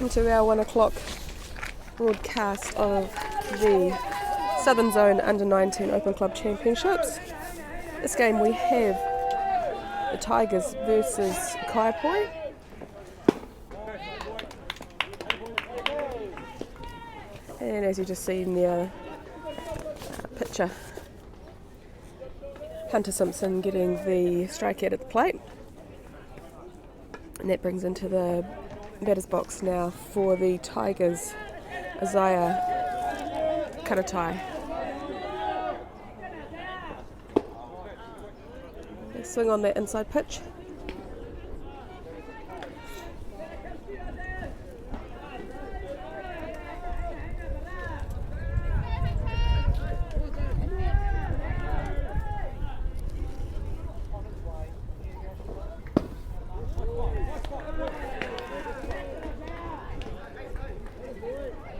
welcome to our 1 o'clock broadcast of the Southern Zone Under-19 Open Club Championships. This game we have the Tigers versus Kaiapoi. And as you just see in the picture, Hunter Simpson getting the strikeout at the plate. And that brings into the batter's box now for the Tigers, Isaiah Karatai. They swing on that inside pitch.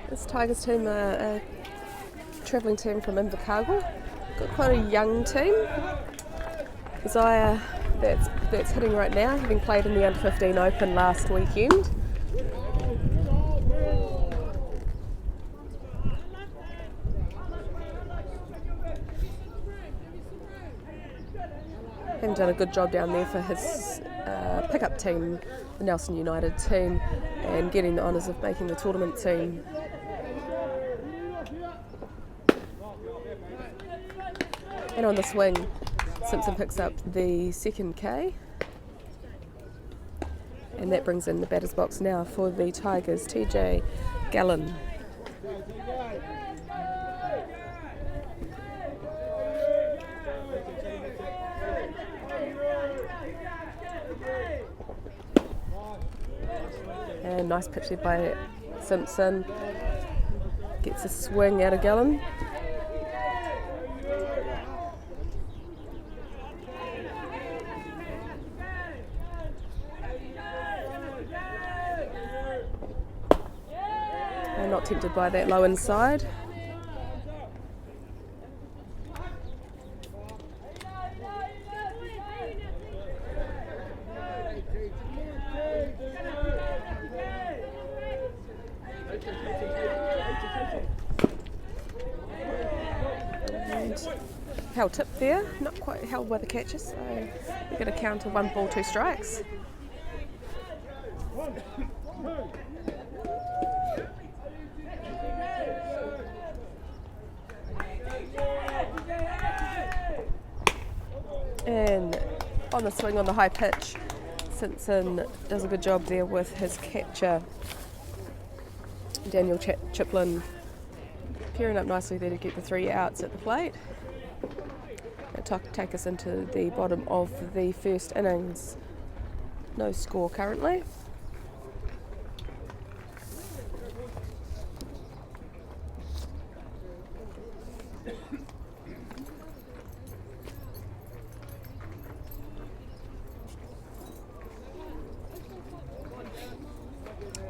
This Tigers team are a travelling team from Invercargill. Got quite a young team. Isaiah, that's hitting right now, having played in the Under-15 Open last weekend. Having done a good job down there for his pickup team, the Nelson United team, and getting the honours of making the tournament team. And on the swing, Simpson picks up the second K. And that brings in the batter's box now for the Tigers, TJ Gallen. And nice pitch there by Simpson. Gets a swing out of Gallen. Not tempted by that low inside. And held tip there, not quite held by the catcher, so we're going to count to 1 ball, 2 strikes. And on the swing on the high pitch, Simpson does a good job there with his catcher, Daniel Chiplin, pairing up nicely there to get the 3 outs at the plate. That'll take us into the bottom of the first innings. No score currently.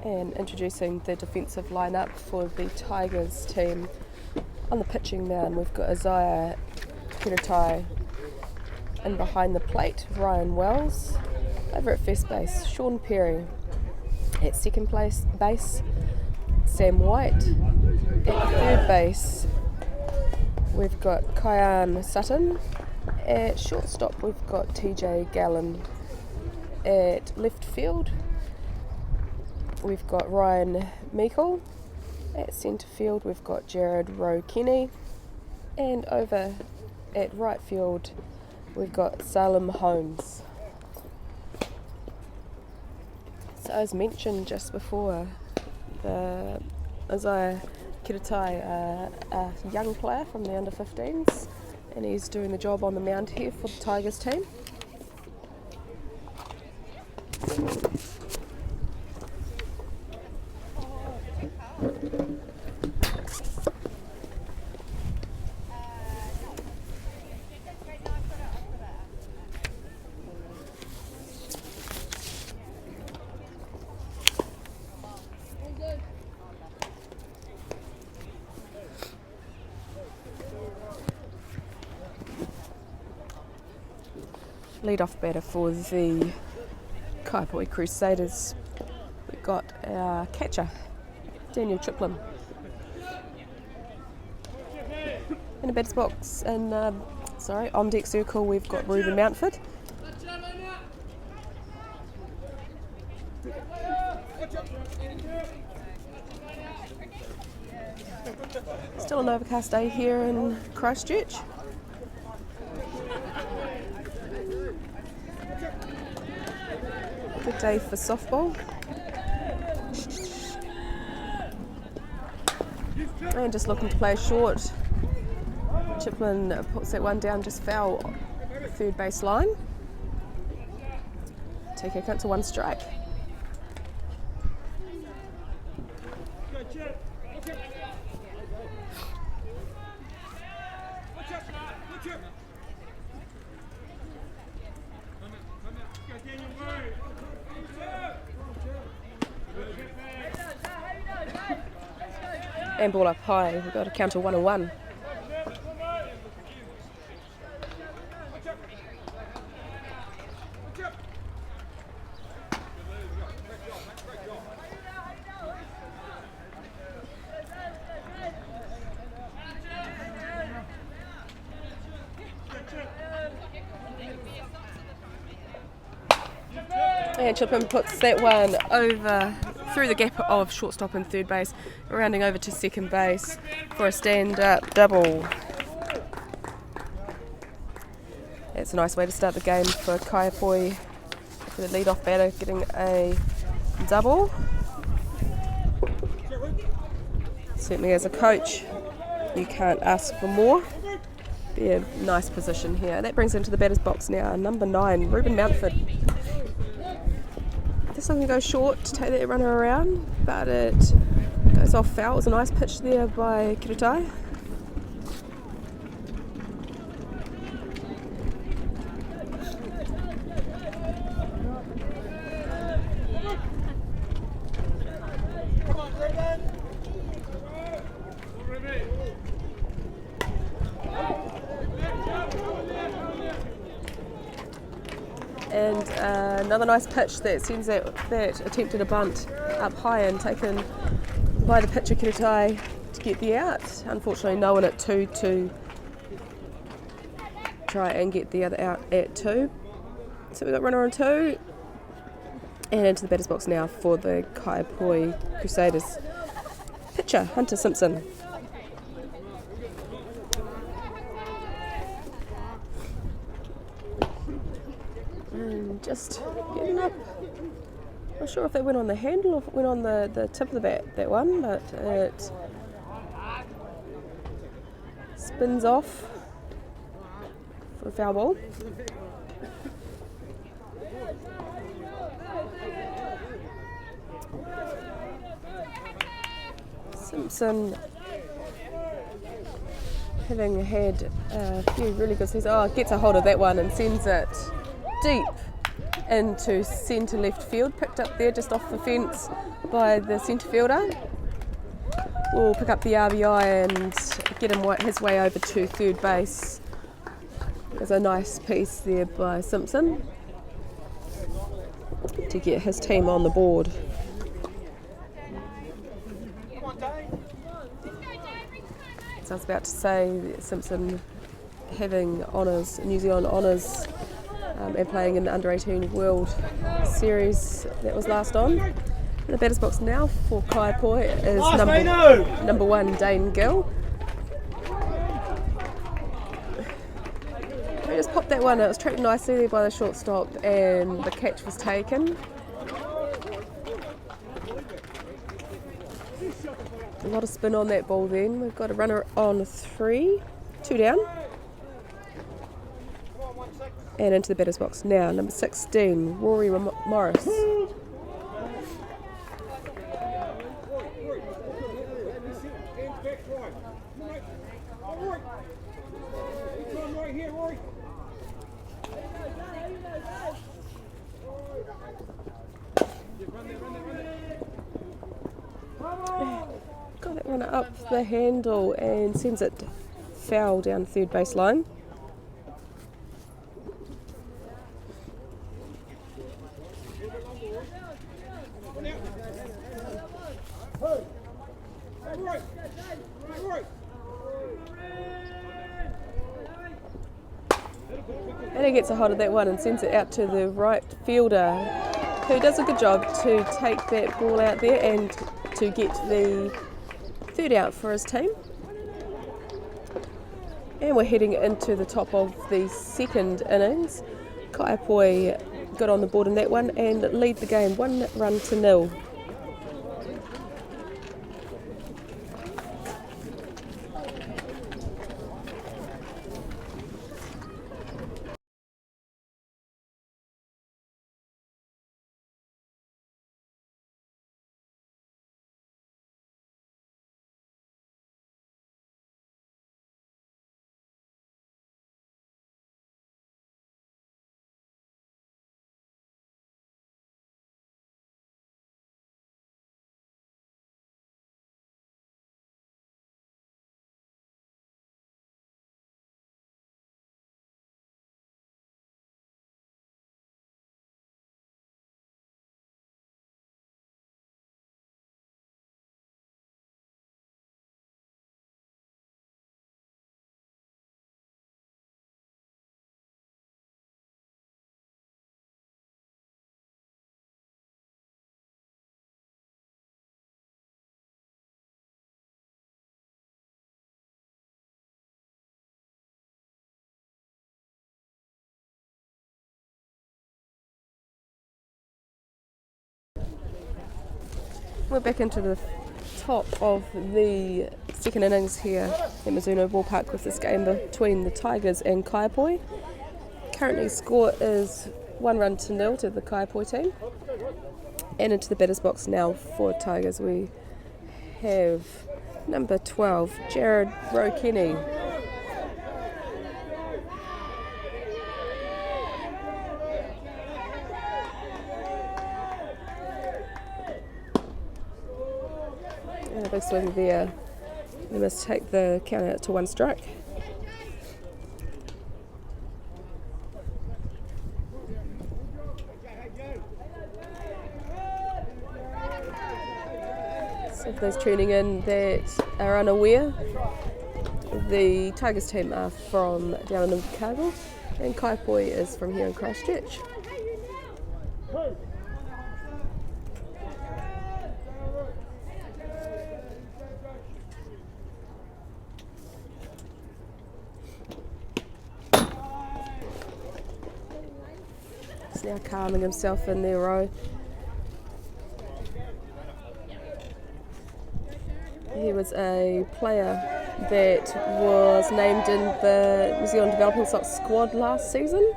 And introducing the defensive lineup for the Tigers team. On the pitching mound, we've got Isaiah Karatai, and behind the plate, Ryan Wells. Over at first base, Sean Perry. At second base, Sam White. At third base, we've got Kyan Sutton. At shortstop, we've got TJ Gallen. At left field, we've got Ryan Meikle. At centre field, we've got Jared Rowe-Kenny. And over at right field, we've got Salem Holmes. So as mentioned just before, the Isaiah Karatai, a young player from the under-15s, and he's doing the job on the mound here for the Tigers team. Lead-off batter for the Kaiapoi Crusaders. We've got our catcher, Daniel Triplin. In a batter's box, and on deck circle, we've got Ruben Mountford. Still an overcast day here in Christchurch. Good day for softball. And just looking to play short. Triplin puts that one down, just foul third base line. Take a count to 1 strike. And ball up high, we've got a counter 1-1. And Triplin puts that one over through the gap of shortstop and third base, rounding over to second base for a stand-up double. It's a nice way to start the game for Kaiapoi, for the lead-off batter getting a double. Certainly as a coach, you can't ask for more. Be a nice position here. That brings into the batter's box now, number 9, Ruben Mountford. This one can go short to take that runner around, but it goes off foul. It was a nice pitch there by Krusaders. And another nice pitch that sends that attempted a bunt up high and taken by the pitcher Kaiapoi to get the out. Unfortunately, no one at 2 to try and get the other out at 2. So we've got runner on 2 and into the batter's box now for the Kaiapoi Crusaders. Pitcher Hunter Simpson. Just getting up. Not sure if they went on the handle or if it went on the tip of the bat, that one, but it spins off for a foul ball. Simpson having had a few really good seasons. Gets a hold of that one and sends it deep into centre left field, picked up there just off the fence by the centre fielder. Will pick up the RBI and get him his way over to third base. There's a nice piece there by Simpson to get his team on the board. So I was about to say, Simpson having honours, New Zealand honours, and playing in the Under-18 World Series that was last on. In the batter's box now for Kaiapoi is number 1, Dane Gill. He just popped that one, it was trapped nicely there by the shortstop and the catch was taken. A lot of spin on that ball then. We've got a runner on 3, 2 down. And into the batter's box now, number 16, Rory Morris. Got that one up the handle and sends it foul down third base line. And he gets a hold of that one and sends it out to the right fielder, who does a good job to take that ball out there and to get the third out for his team. And we're heading into the top of the second innings. Kaiapoi got on the board in that one and lead the game 1-0. We're back into the top of the second innings here at Mizuno Ball Park with this game between the Tigers and Kaiapoi. Currently score is 1-0 to the Kaiapoi team. And into the batter's box now for Tigers we have number 12, Jared Rokenny. And a big swing there. We must take the count out to 1 strike. So for those tuning in that are unaware, the Tigers team are from down in Invercargill and Kaiapoi is from here in Christchurch. He's now calming himself in their row. He was a player that was named in the New Zealand Developing Soccer squad last season.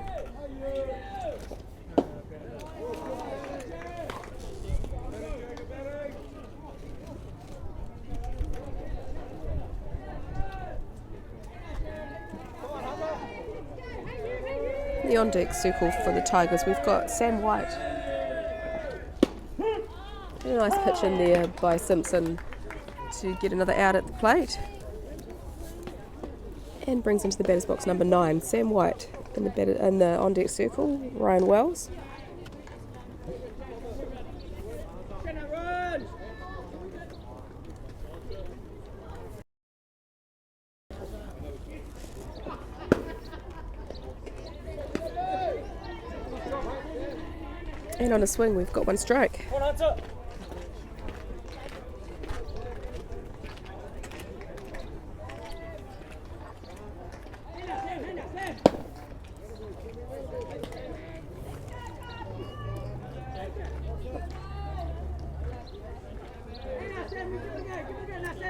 The on-deck circle for the Tigers, we've got Sam White. A nice pitch in there by Simpson to get another out at the plate. And brings into the batter's box number 9, Sam White. In the on-deck circle, Ryan Wells. And on a swing, we've got 1 strike.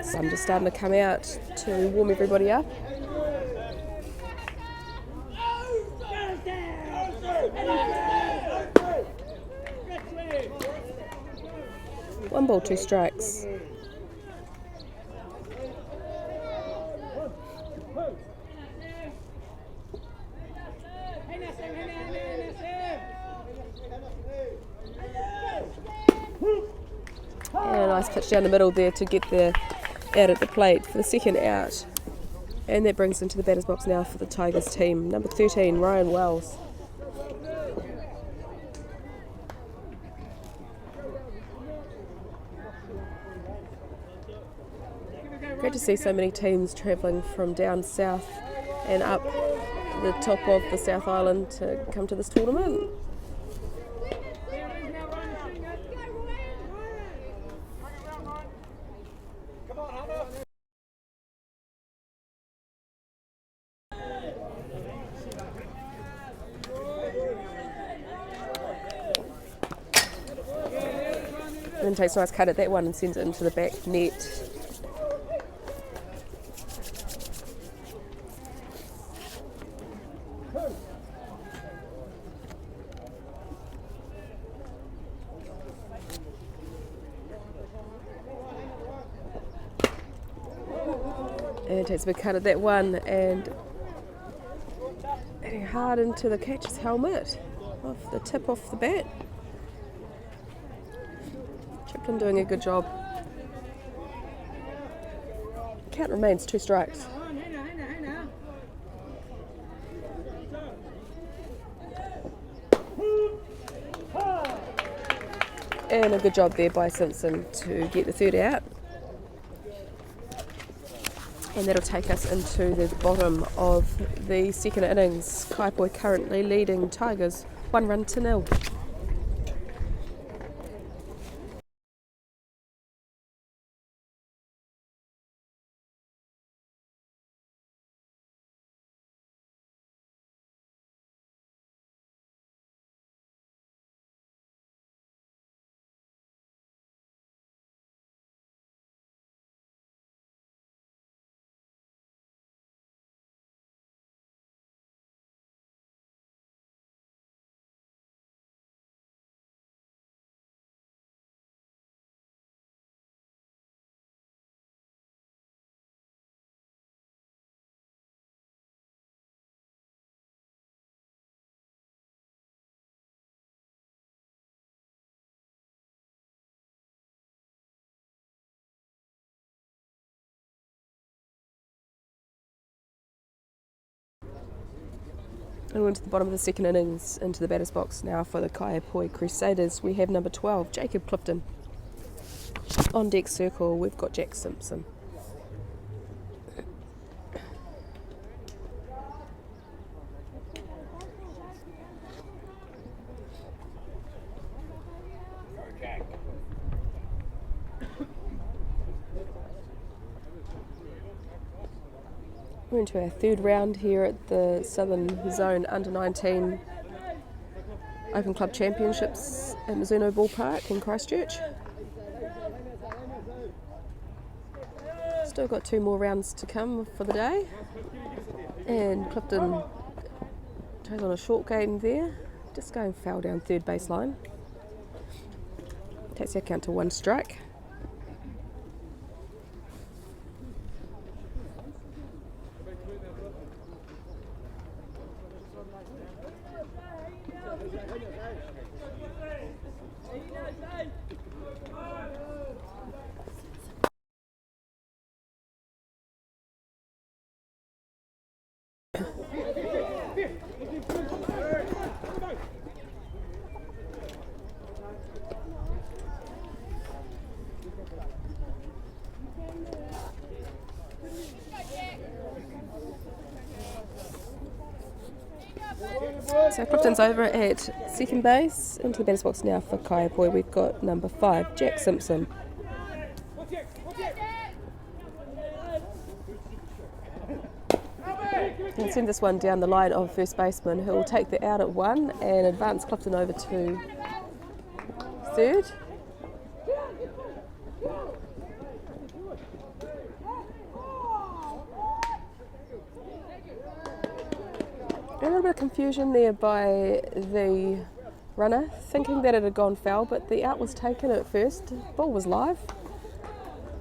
Sun just starting to come out to warm everybody up. One ball, 2 strikes. And a nice pitch down the middle there to get the out at the plate for the second out. And that brings into the batter's box now for the Tigers team, number 13, Ryan Wells. Great to see so many teams travelling from down south and up the top of the South Island to come to this tournament. And takes a nice cut at that one and sends it into the back net. And takes a big cut at that one and hitting hard into the catcher's helmet off the tip off the bat. Chaplin doing a good job. Count remains 2 strikes. And a good job there by Simpson to get the third out. And that'll take us into the bottom of the second innings. Kaiapoi currently leading Tigers 1-0. And we're into the bottom of the second innings, into the batter's box now for the Kaiapoi Crusaders. We have number 12, Jacob Clifton. On deck circle, we've got Jack Simpson. We're into our third round here at the Southern Zone Under-19 Open Club Championships at Mizuno Ball Park in Christchurch. Still got 2 more rounds to come for the day. And Clifton goes on a short game there, just going foul down third baseline. Takes the count to 1 strike. So Clifton's over at second base. Into the batter's box now for Kaiapoi. We've got number 5, Jack Simpson. We'll send this one down the line of first baseman, who will take the out at 1 and advance Clifton over to third. A little bit of confusion there by the runner, thinking that it had gone foul, but the out was taken at first. The ball was live,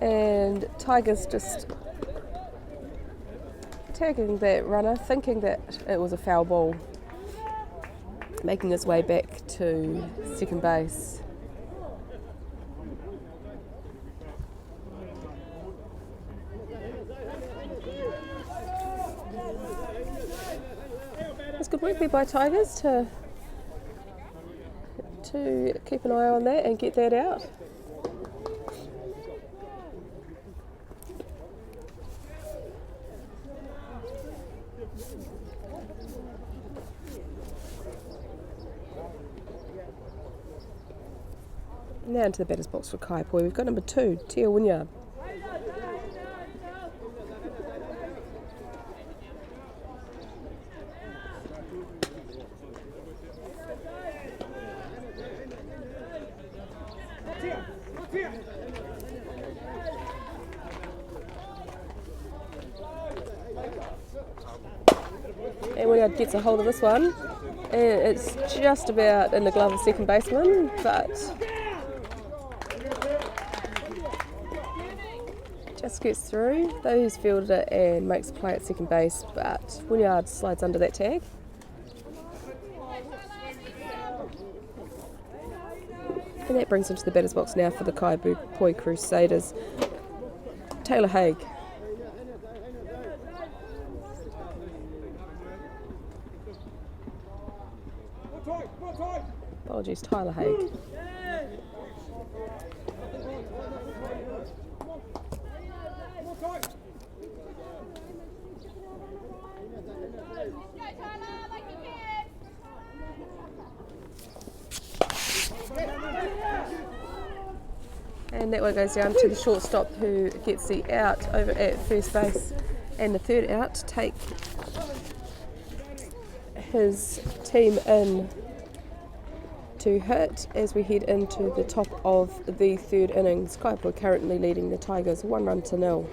and Tigers just tagging that runner, thinking that it was a foul ball, making his way back to second base. It's good work there by Tigers to keep an eye on that and get that out. Now into the batter's box for Kaiapoi. We've got number 2, Tia Wynyard. And Wynyard gets a hold of this one. And it's just about in the glove of second baseman, but just gets through. Though he's fielded it and makes a play at second base, but Wynyard slides under that tag. And that brings him to the batter's box now for the Kaiapoi Crusaders, Taylor Haig. Apologies, Tyler Haig. And that one goes down to the shortstop, who gets the out over at first base, and the third out to take his team in to hit as we head into the top of the third innings. Kaiapoi currently leading the Tigers 1-0.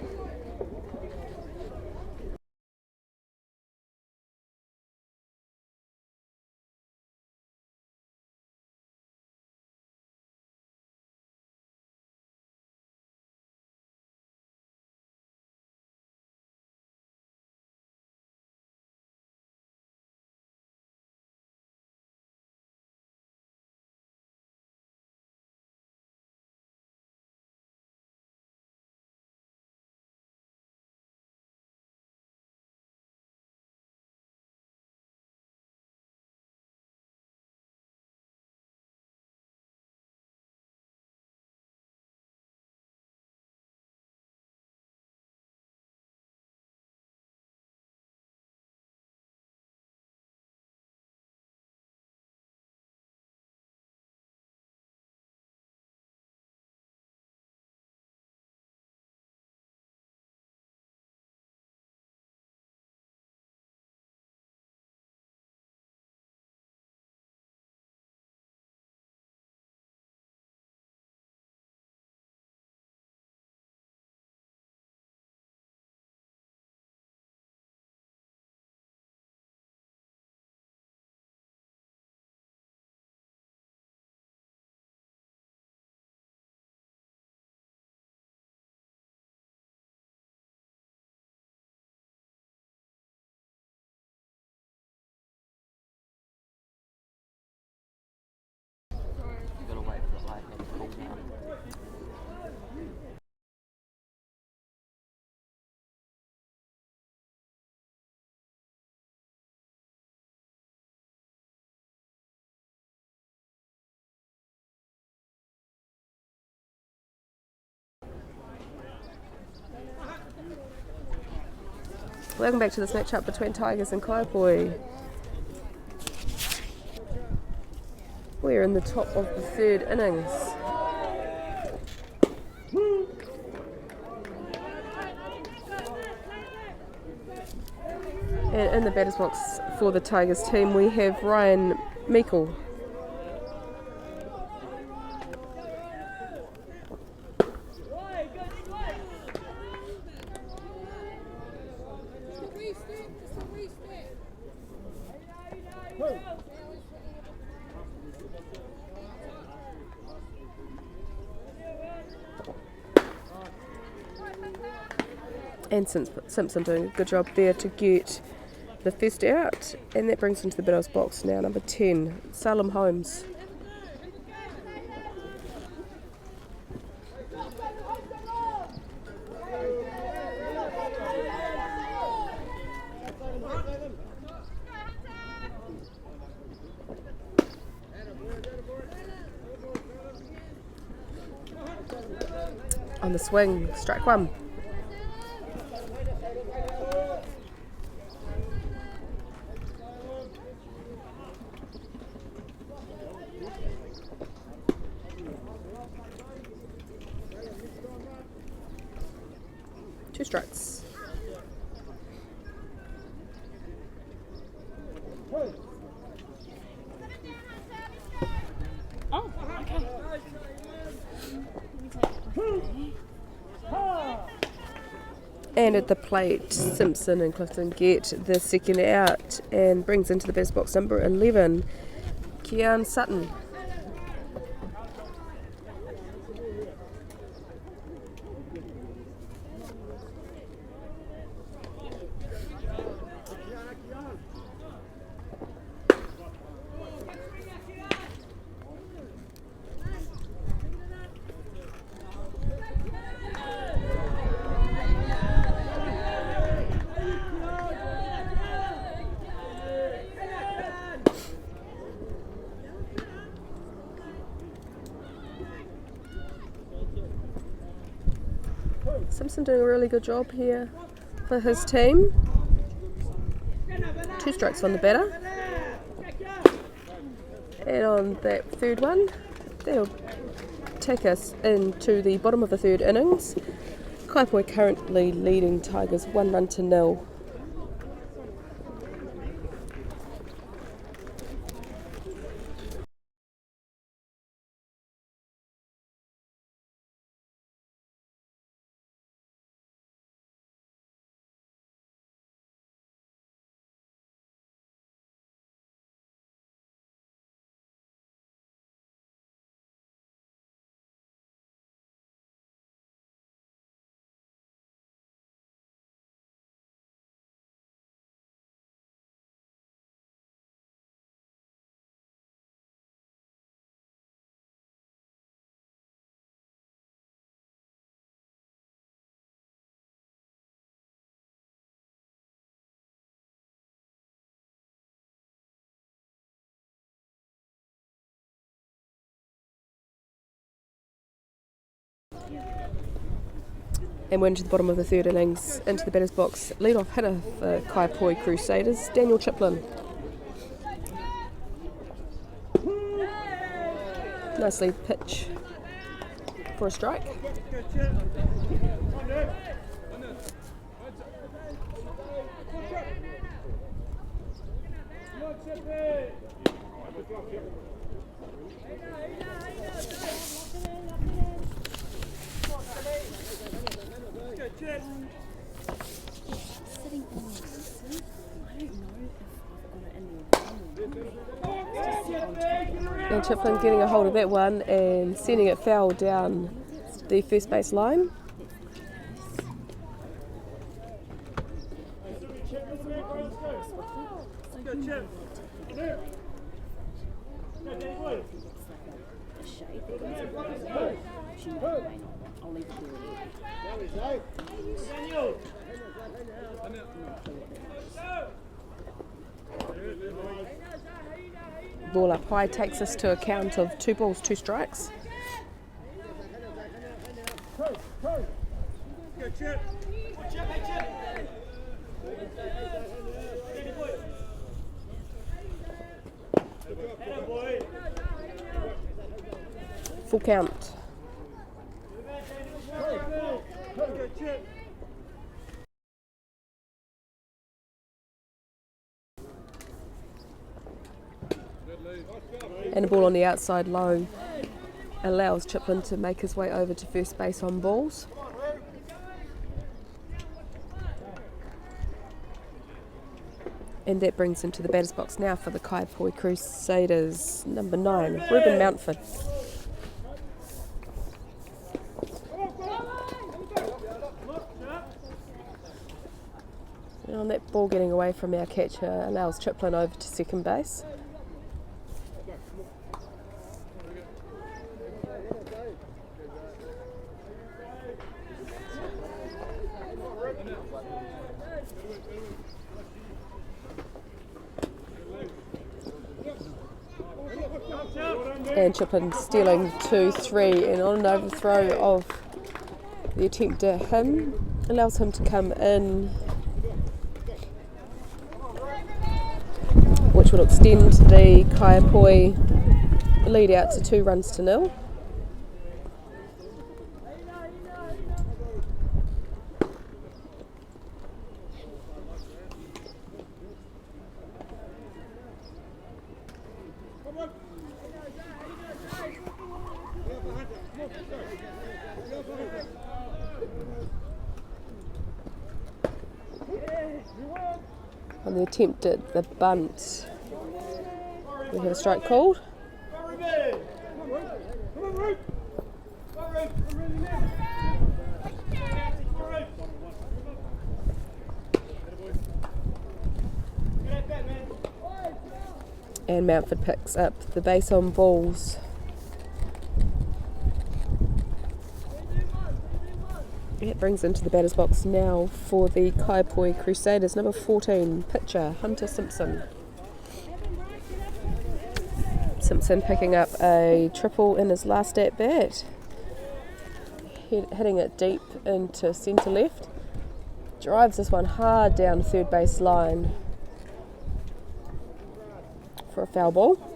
Welcome back to this matchup between Tigers and Kaiapoi. We're in the top of the third innings. And in the batter's box for the Tigers team we have Ryan Meikle. And Simpson doing a good job there to get the first out, and that brings him to the batter's box now, number 10, Salem Holmes. On the swing, strike one. strikes. Oh, okay. And at the plate, Simpson and Clifton get the second out and brings into the best box number 11, Kian Sutton. Simpson doing a really good job here for his team. 2 strikes on the batter. And on that third one, they'll take us into the bottom of the third innings. Kaiapoi currently leading Tigers 1-0. And we're into the bottom of the third innings, into the batter's box. Lead-off hitter for Kaiapoi Crusaders, Daniel Chiplin. Nicely pitch for a strike. And Chiplin getting a hold of that one and sending it foul down the first base line. Ball up high takes us to a count of 2 balls, 2 strikes. Full count. And a ball on the outside low allows Chiplin to make his way over to first base on balls. And that brings him to the batter's box now for the Kaiapoi Crusaders, number 9, Ruben Mountford. And on that ball getting away from our catcher allows Chiplin over to second base. And Chiplin stealing 2-3, and on an overthrow of the attempt at him allows him to come in, which will extend the Kaiapoi lead out to 2-0. On the attempt at the bunt, we have a strike called. And Mountford picks up the base on balls. It brings into the batter's box now for the Kaiapoi Crusaders, number 14, pitcher Hunter Simpson. Simpson picking up a triple in his last at bat, hitting it deep into centre left. Drives this one hard down third base line for a foul ball.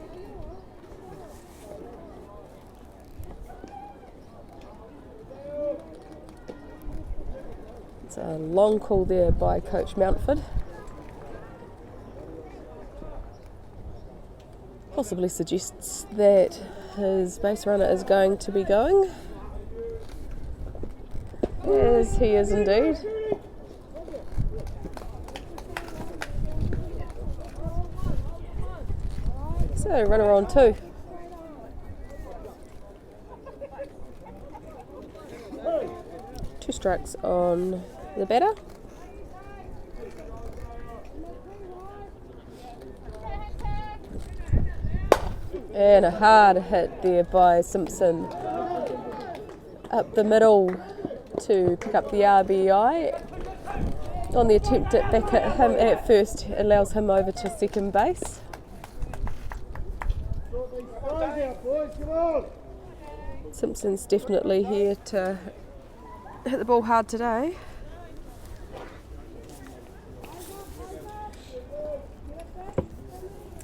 It's a long call there by Coach Mountford. Possibly suggests that his base runner is going to be going. Yes, he is indeed. So, runner on 2. Two strikes on the batter. And a hard hit there by Simpson up the middle to pick up the RBI. On the attempt at back at him at first, allows him over to second base. Simpson's definitely here to hit the ball hard today.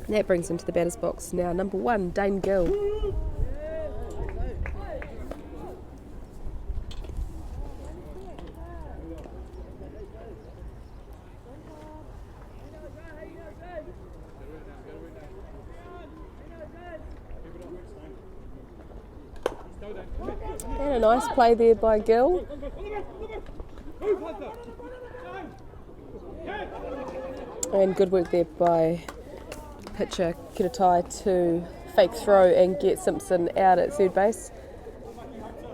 And that brings him to the batter's box now, number 1, Dane Gill. And a nice play there by Gill. And good work there by pitcher Kaiapoi to fake throw and get Simpson out at third base.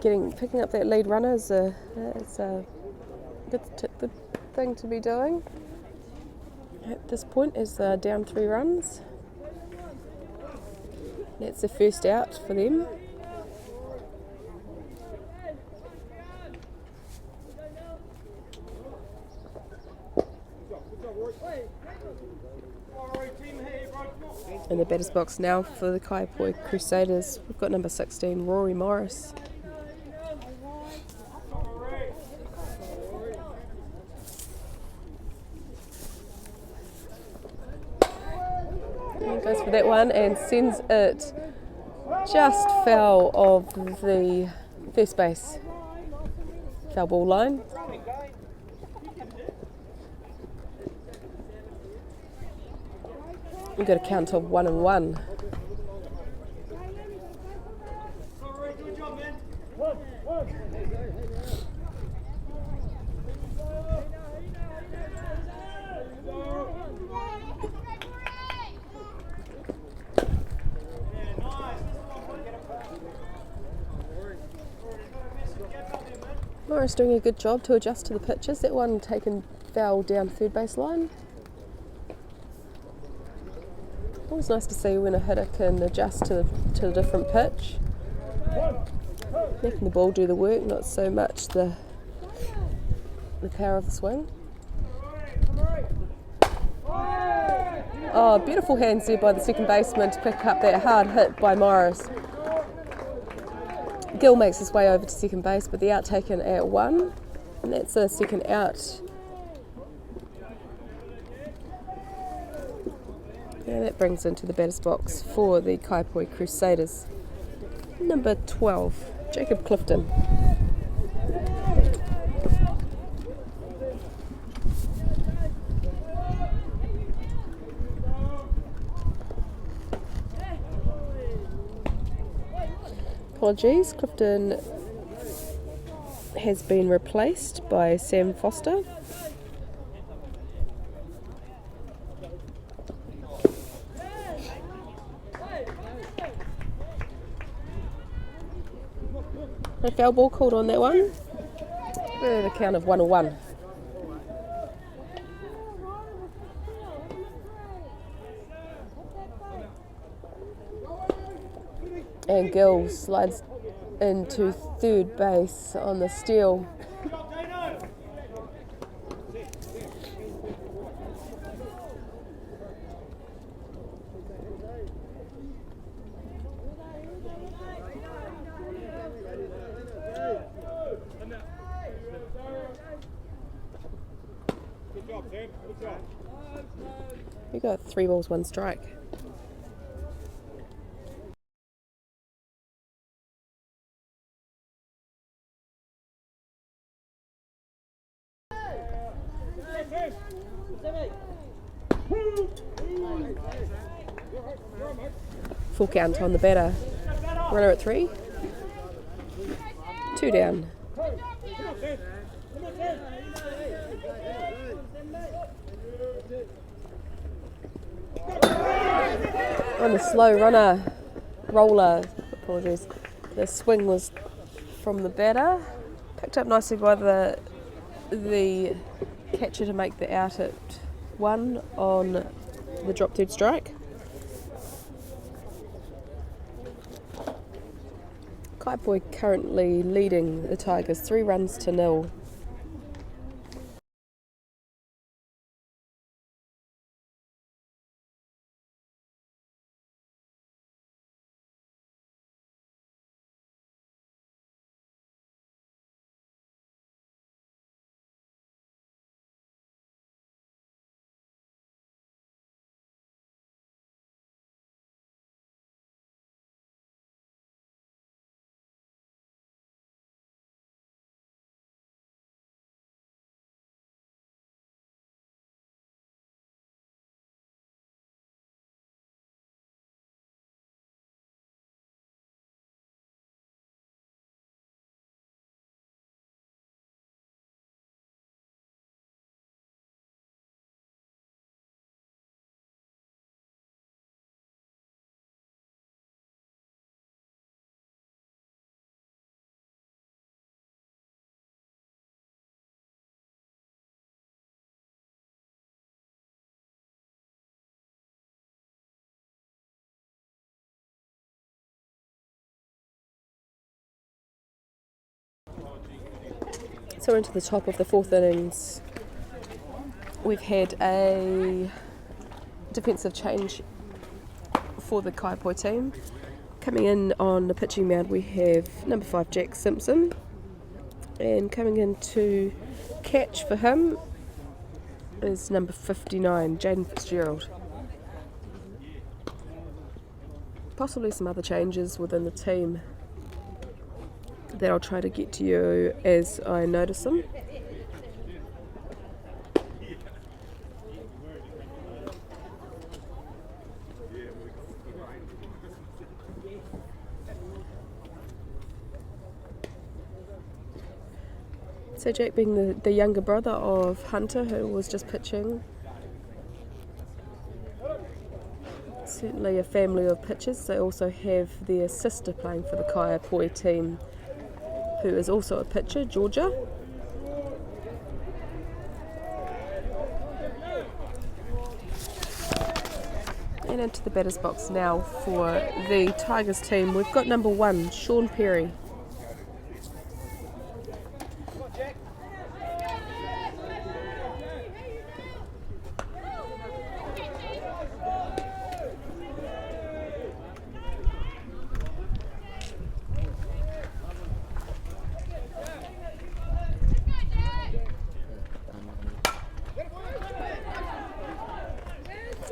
Picking up that lead runner is a good thing to be doing at this point, as they're down 3 runs. That's the first out for them. In the batter's box now for the Kaiapoi Crusaders, we've got number 16, Rory Morris. And goes for that one and sends it just foul of the first base foul ball line. We've got a count of 1-1. Morris doing a good job to adjust to the pitches. That one taken foul down third base line. Always nice to see when a hitter can adjust to a different pitch. Making the ball do the work, not so much the power of the swing. Oh, beautiful hands there by the second baseman to pick up that hard hit by Morris. Gill makes his way over to second base, but the out taken at 1, and that's a second out. And that brings into the batter's box for the Kaiapoi Crusaders, number 12, Jacob Clifton. Apologies, Clifton has been replaced by Sam Foster. A foul ball called on that one. With a count of 1-1. And Gill slides into third base on the steal. We got 3 balls, 1 strike. Full count on the batter. Runner at 3. 2 down. On the slow runner, roller, apologies. The swing was from the batter. Picked up nicely by the catcher to make the out at 1 on the drop third strike. Kaiapoi currently leading the Tigers 3 runs to 0. So into the top of the 4th innings, we've had a defensive change for the Kaiapoi team. Coming in on the pitching mound, we have number 5 Jack Simpson, and coming in to catch for him is number 59 Jayden Fitzgerald. Possibly some other changes within the team that I'll try to get to you as I notice them. So Jack being the younger brother of Hunter, who was just pitching. Certainly a family of pitchers. They also have their sister playing for the Kaiapoi team, who is also a pitcher, Georgia. And into the batter's box now for the Tigers team. We've got number 1, Sean Perry.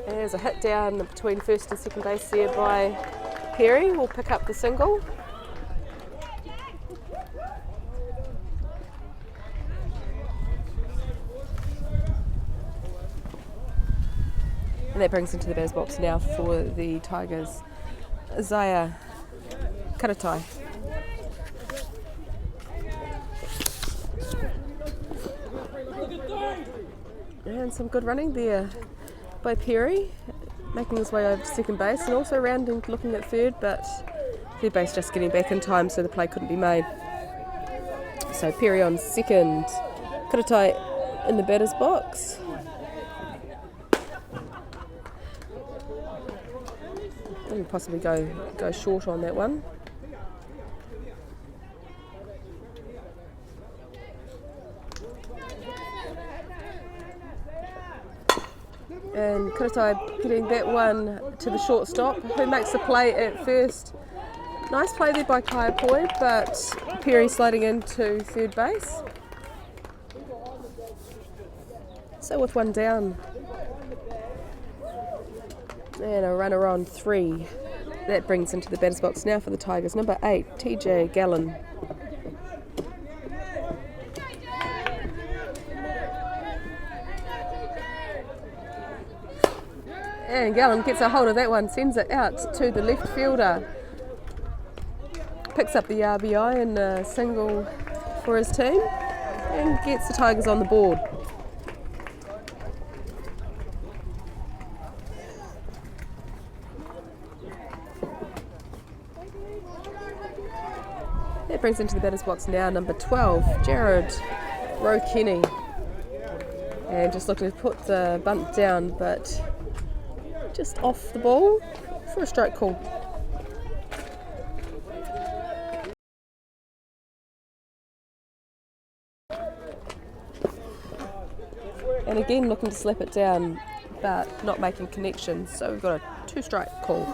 There's a hit down between first and second base there by Perry. We'll pick up the single. And that brings into the batter's box now for the Tigers, Isaiah Karatai. And some good running there by Perry, making his way over to second base and also rounding looking at third, but third base just getting back in time so the play couldn't be made. So Perry on second, Karatai in the batter's box. And possibly go short on that one. And Karatai getting that one to the shortstop, who makes the play at first. Nice play there by Kaiapoi, but Perry sliding into third base. So with one down. And a runner on 3. That brings into the batter's box now for the Tigers. Number 8, TJ Gallen. And Gallen gets a hold of that one, sends it out to the left fielder. Picks up the RBI and a single for his team and gets the Tigers on the board. That brings into the batter's box now number 12, Jared Roe-Kenny. And just looking to put the bunt down, but just off the ball for a strike call. And again looking to slap it down, but not making connections, so we've got a 2-strike call.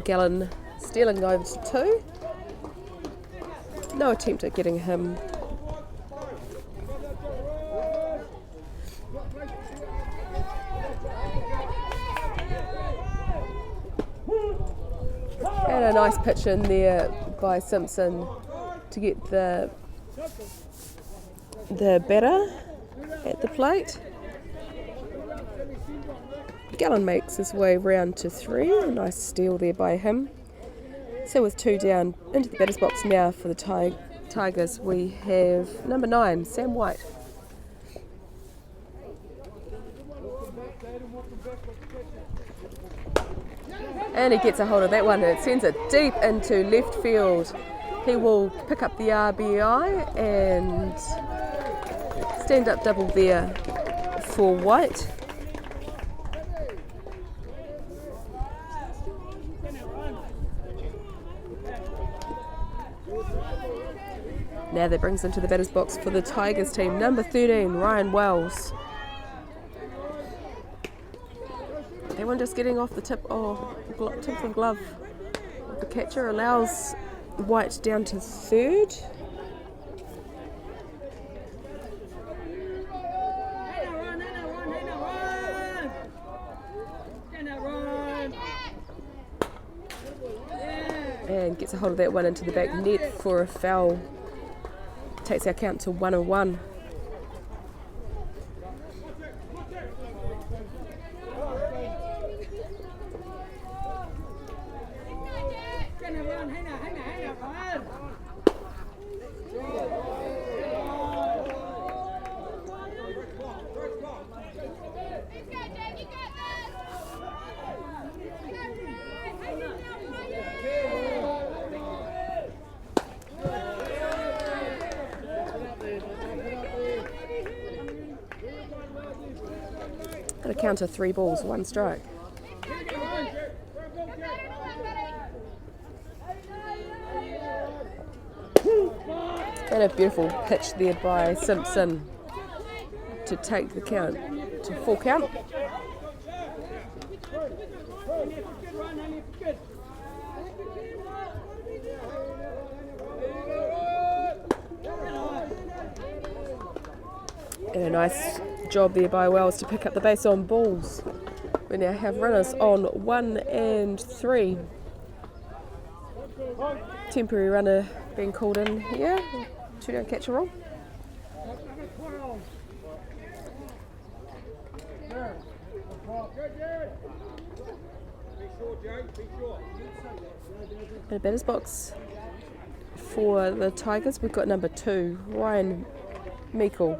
Gallen stealing over to 2. No attempt at getting him. And a nice pitch in there by Simpson to get the batter at the plate. Gallen makes his way round to 3. A nice steal there by him. So with 2 down, into the batter's box now for the Tigers, we have number 9, Sam White. And he gets a hold of that one and it sends it deep into left field. He will pick up the RBI and stand up double there for White. Now that brings into the batter's box for the Tigers team, number 13, Ryan Wells. That one just getting off the tip of the glove of the catcher, allows White down to 3rd. And gets a hold of that one into the back net for a foul. Takes our count to 1-1. Got a count of 3 balls, 1 strike. And a beautiful pitch there by Simpson to take the count to 4 count. And a nice job there by Wells to pick up the base on balls. We now have runners on 1 and 3. Temporary runner being called in here. 2 down catcher rule. In a batter's box for the Tigers, we've got number 2, Ryan Meikle.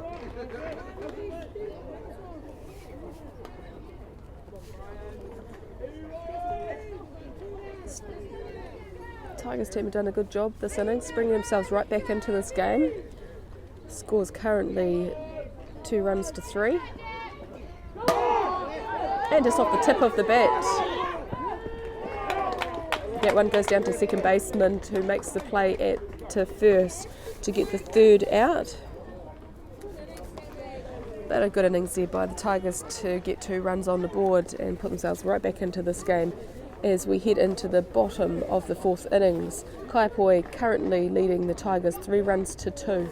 Tigers team have done a good job this innings, bringing themselves right back into this game. Score's currently 2-3. And just off the tip of the bat, that one goes down to second baseman, who makes the play to first to get the third out. But a good innings there by the Tigers to get 2 runs on the board and put themselves right back into this game as we head into the bottom of the 4th innings. Kaiapoi currently leading the Tigers 3-2.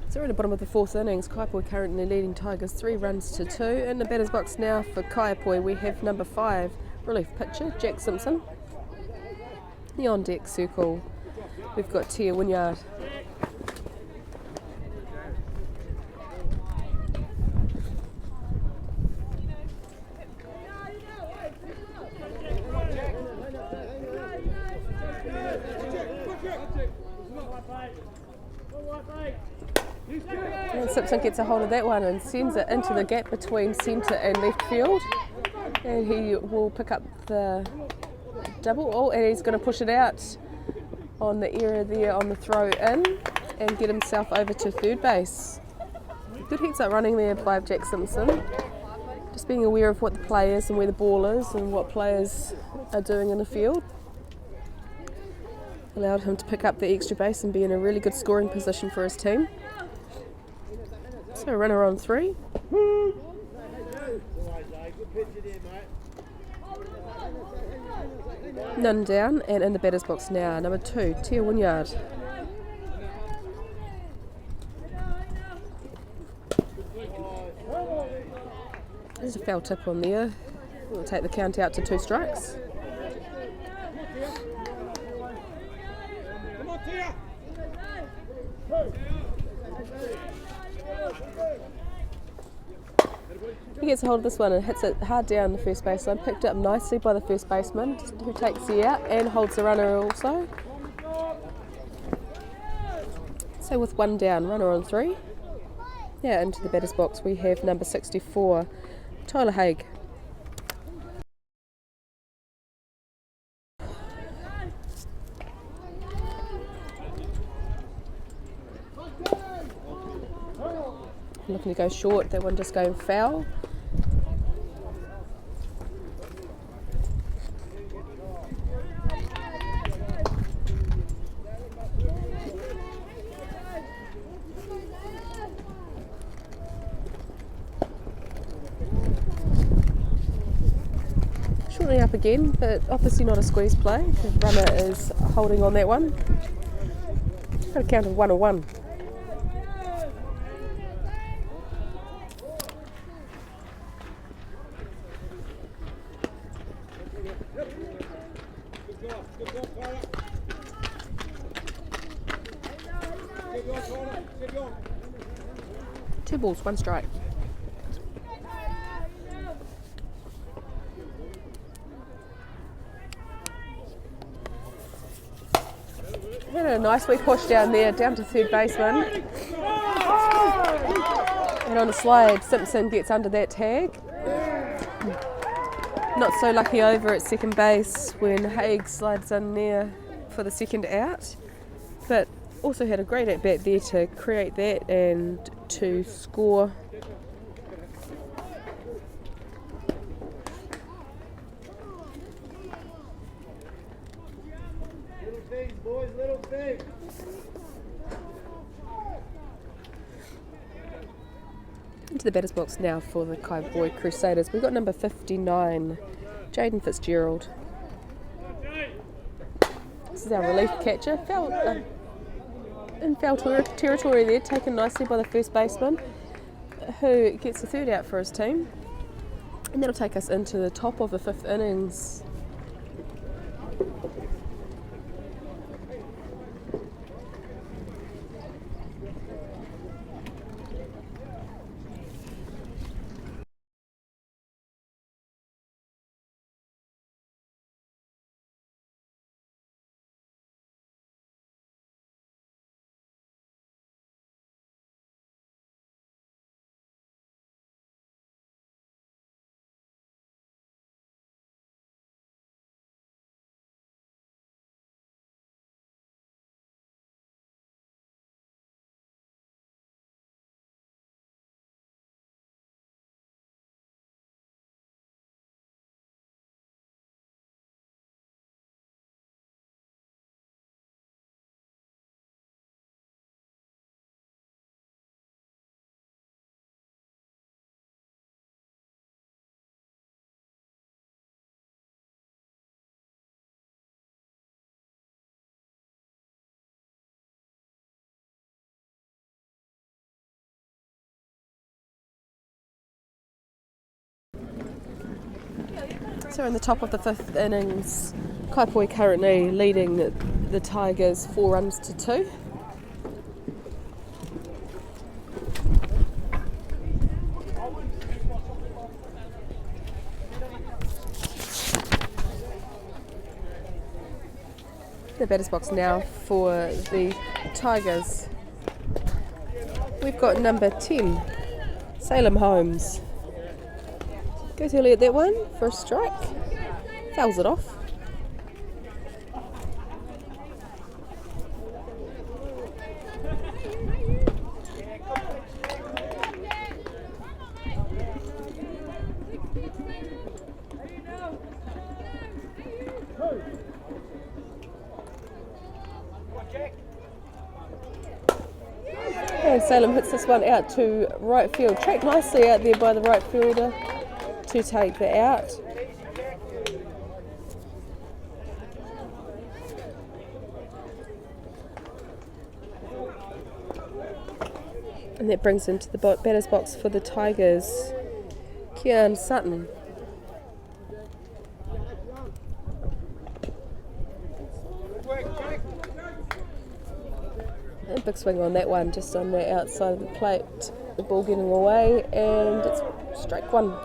So we're at the bottom of the 4th innings. Kaiapoi currently leading Tigers 3-2. In the batter's box now for Kaiapoi, we have number 5, relief pitcher, Jack Simpson. The on-deck circle, we've got Tia Wynyard. And Simpson gets a hold of that one and sends it into the gap between centre and left field. And he will pick up the double. Oh, and he's going to push it out on the area there on the throw in and get himself over to third base. Good heads up running there by Jack Simpson. Just being aware of what the play is and where the ball is and what players are doing in the field. Allowed him to pick up the extra base and be in a really good scoring position for his team. So runner on 3. None down, and in the batter's box now, number 2, Tia Wynyard. There's a foul tip on there. We'll take the count out to 2 strikes. He gets a hold of this one and hits it hard down the first baseline, picked up nicely by the first baseman, who takes the out and holds the runner also. So with 1 down, runner on 3. Now into the batter's box we have number 64, Tyler Haig. Looking to go short, that one just going foul. Shortly up again, but obviously not a squeeze play. The runner is holding on that one. Got a count of 1-1. Two balls, 1 strike. And a nice wee push down there, down to third baseman. And on a slide, Simpson gets under that tag. Not so lucky over at second base when Haig slides in there for the second out. But also had a great at-bat there to create that and to score. Little things, boys, little things. Into the batter's box now for the Kaiapoi Crusaders. We've got number 59, Jayden Fitzgerald. This is our relief catcher. In foul territory there, taken nicely by the first baseman, who gets the third out for his team. And that'll take us into the top of the fifth innings. So in the top of the fifth innings, Kaiapoi currently leading the Tigers 4 runs to 2. The batter's box now for the Tigers. We've got number 10, Salem Holmes. Goes early at that one for a strike. Fouls it off. And Salem hits this one out to right field. Tracked nicely out there by the right fielder to take the out. And that brings into the batter's box for the Tigers, Kian Sutton. A big swing on that one, just on the outside of the plate. The ball getting away, and it's strike one.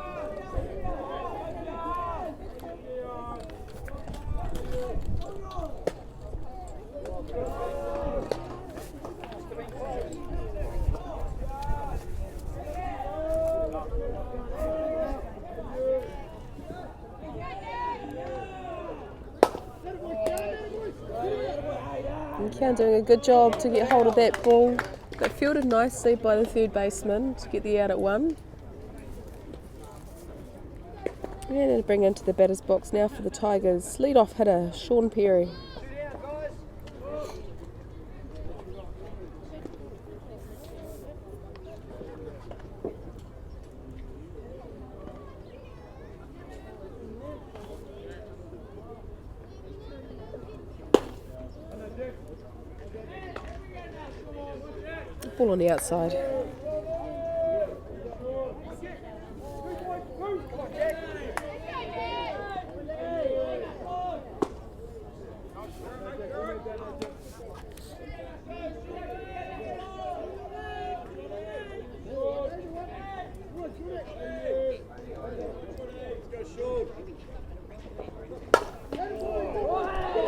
Kian doing a good job to get hold of that ball. Got fielded nicely by the third baseman to get the out at 1. And it'll bring into the batter's box now for the Tigers. Lead-off hitter, Sean Perry. Ball on the outside.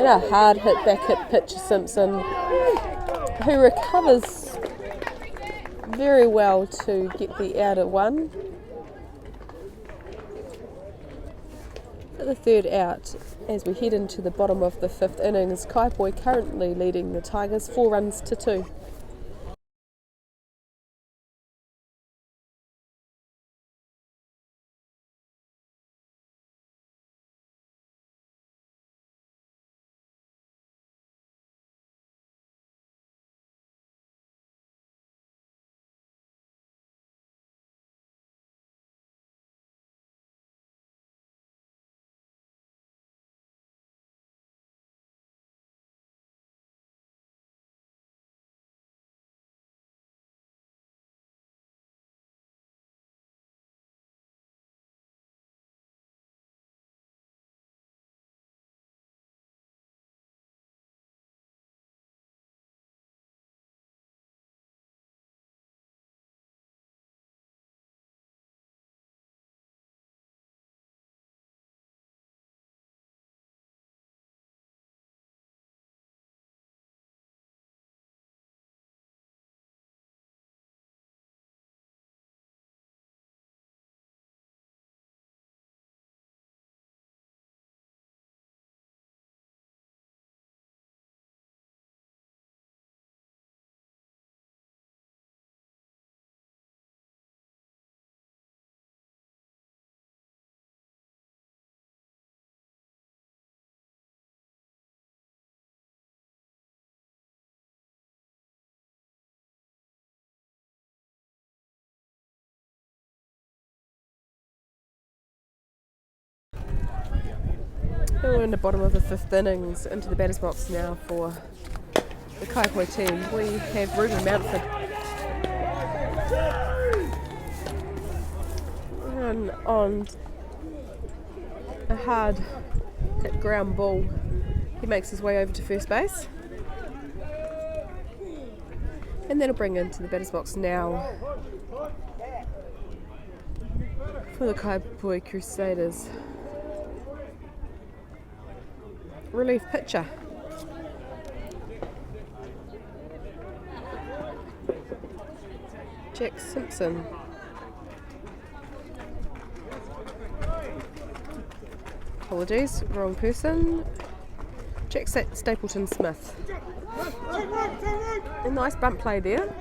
And a hard hit back hit pitch to Simpson, who recovers very well to get the out at one. For the third out, as we head into the bottom of the fifth innings, Kaiapoi currently leading the Tigers 4 runs to 2. We're in the bottom of the fifth innings, into the batter's box now for the Kaiapoi team. We have Ruben Mountford. And on a hard hit ground ball, he makes his way over to first base. And that'll bring into the batter's box now for the Kaiapoi Crusaders. Relief pitcher. Jack Simpson. Apologies, wrong person. Jack Stapleton Smith. A nice bunt play there.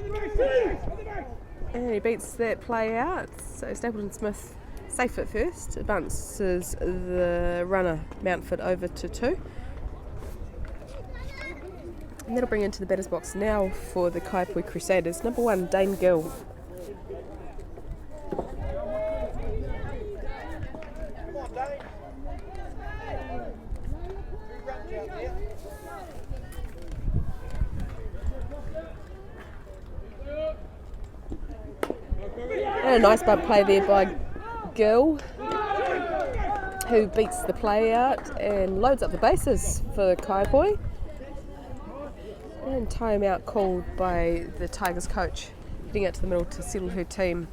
And he beats that play out. So Stapleton Smith safe at first. Advances the runner Mountford over to 2. And that'll bring into the batter's box now for the Kaiapoi Crusaders. Number 1, Dane Gill. And a nice bunt play there by Gill, who beats the play out and loads up the bases for Kaiapoi. And timeout called by the Tigers coach, heading out to the middle to settle her team.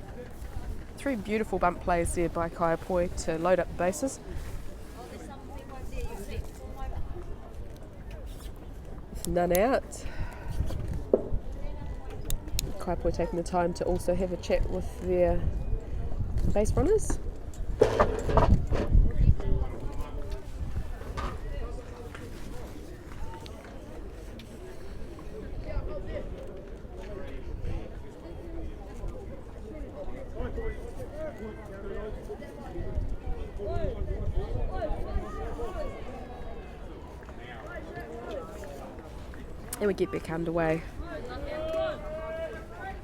3 beautiful bunt plays there by Kaiapoi to load up the bases. With none out, Kaiapoi taking the time to also have a chat with their base runners. And we get back underway.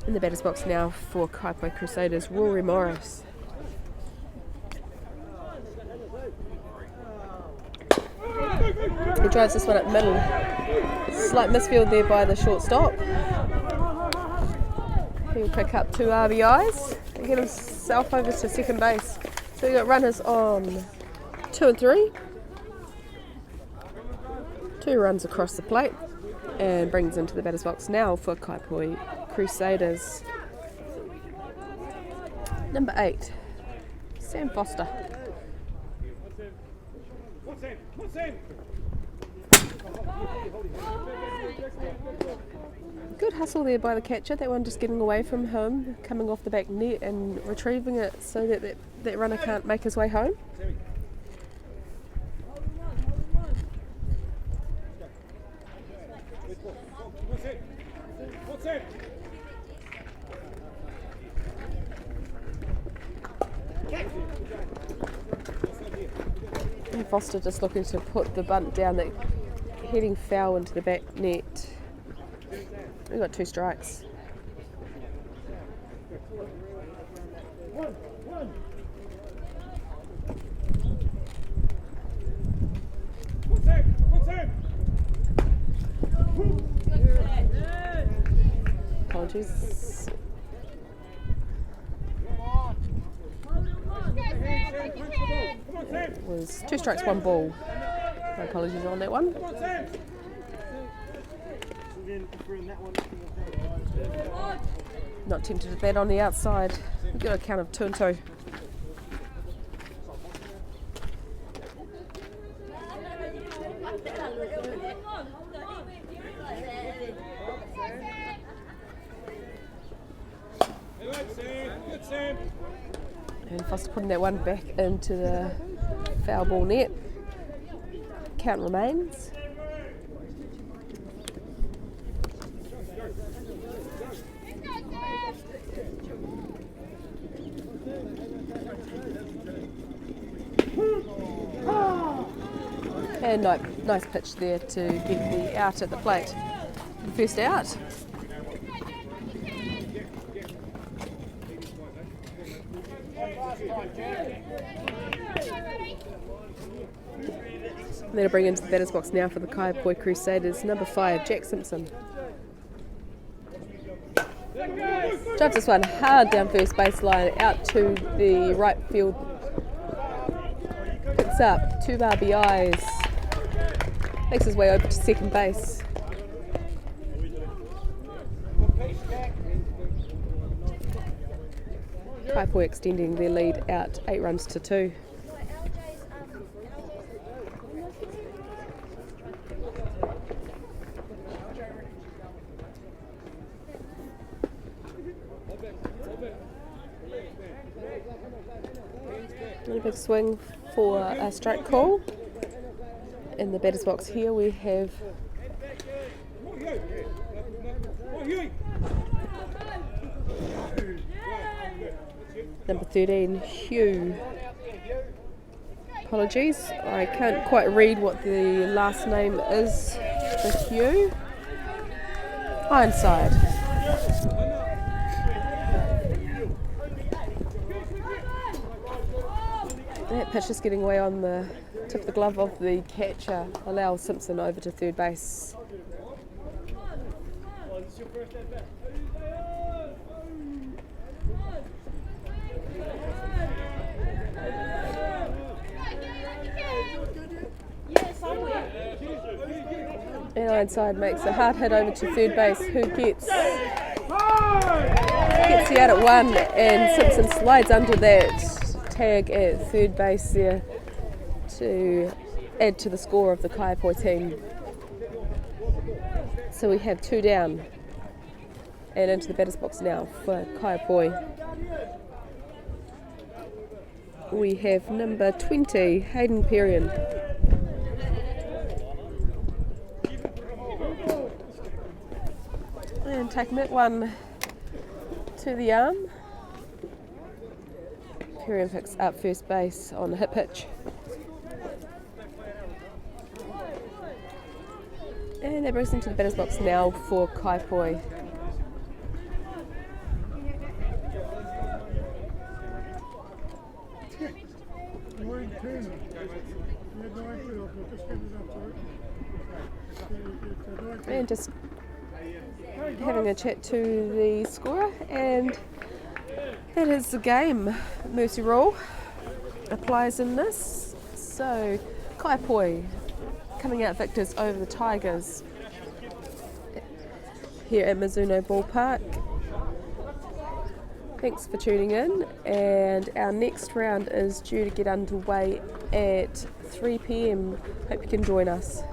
In the batter's box now for Kaiapoi Crusaders, Rory Morris. He drives this one up middle. Slight misfield there by the shortstop. He'll pick up 2 RBIs and get himself over to second base. So we've got runners on 2 and 3. 2 runs across the plate. And brings into the batter's box now for Kaiapoi Crusaders. Number 8, Sam Foster. Good hustle there by the catcher. That one just getting away from him, coming off the back net and retrieving it so that runner can't make his way home. And Foster just looking to put the bunt down, that heading foul into the back net. We've got 2 strikes. Apologies. It was 2 strikes, 1 ball. My apologies on that one. Not tempted at that on the outside. We've got a count of 2 and 2. And Foster putting that one back into the foul ball net. Count remains. And nice pitch there to get the out at the plate. First out. That'll bring into the batter's box now for the Kaiapoi Crusaders, number 5, Jack Simpson. Drives this one hard down first baseline, out to the right field. Picks up 2 RBIs. Makes his way over to second base. Kaiapoi extending their lead out 8 runs to 2. A big swing for a strike call. In the batter's box here we have number 13, Hugh. Apologies, I can't quite read what the last name is for Hugh. Ironside. That pitch is getting away on the tip of the glove of the catcher, allows Simpson over to third base. And Ironside makes a hard hit over to third base, who gets the out at 1, and Simpson slides under that tag at third base there to add to the score of the Kaiapoi team. So we have 2 down and into the batter's box now for Kaiapoi. We have number 20, Hayden Perrion. And taking that one to the arm. Perrion picks up first base on the hit pitch. And that brings into the batter's box now for Kaiapoi. And just having a chat to the scorer, and that is the game. Mercy rule applies in this. So Kaiapoi coming out victors over the Tigers here at Mizuno Ball Park. Thanks for tuning in, and our next round is due to get underway at 3 p.m. Hope you can join us.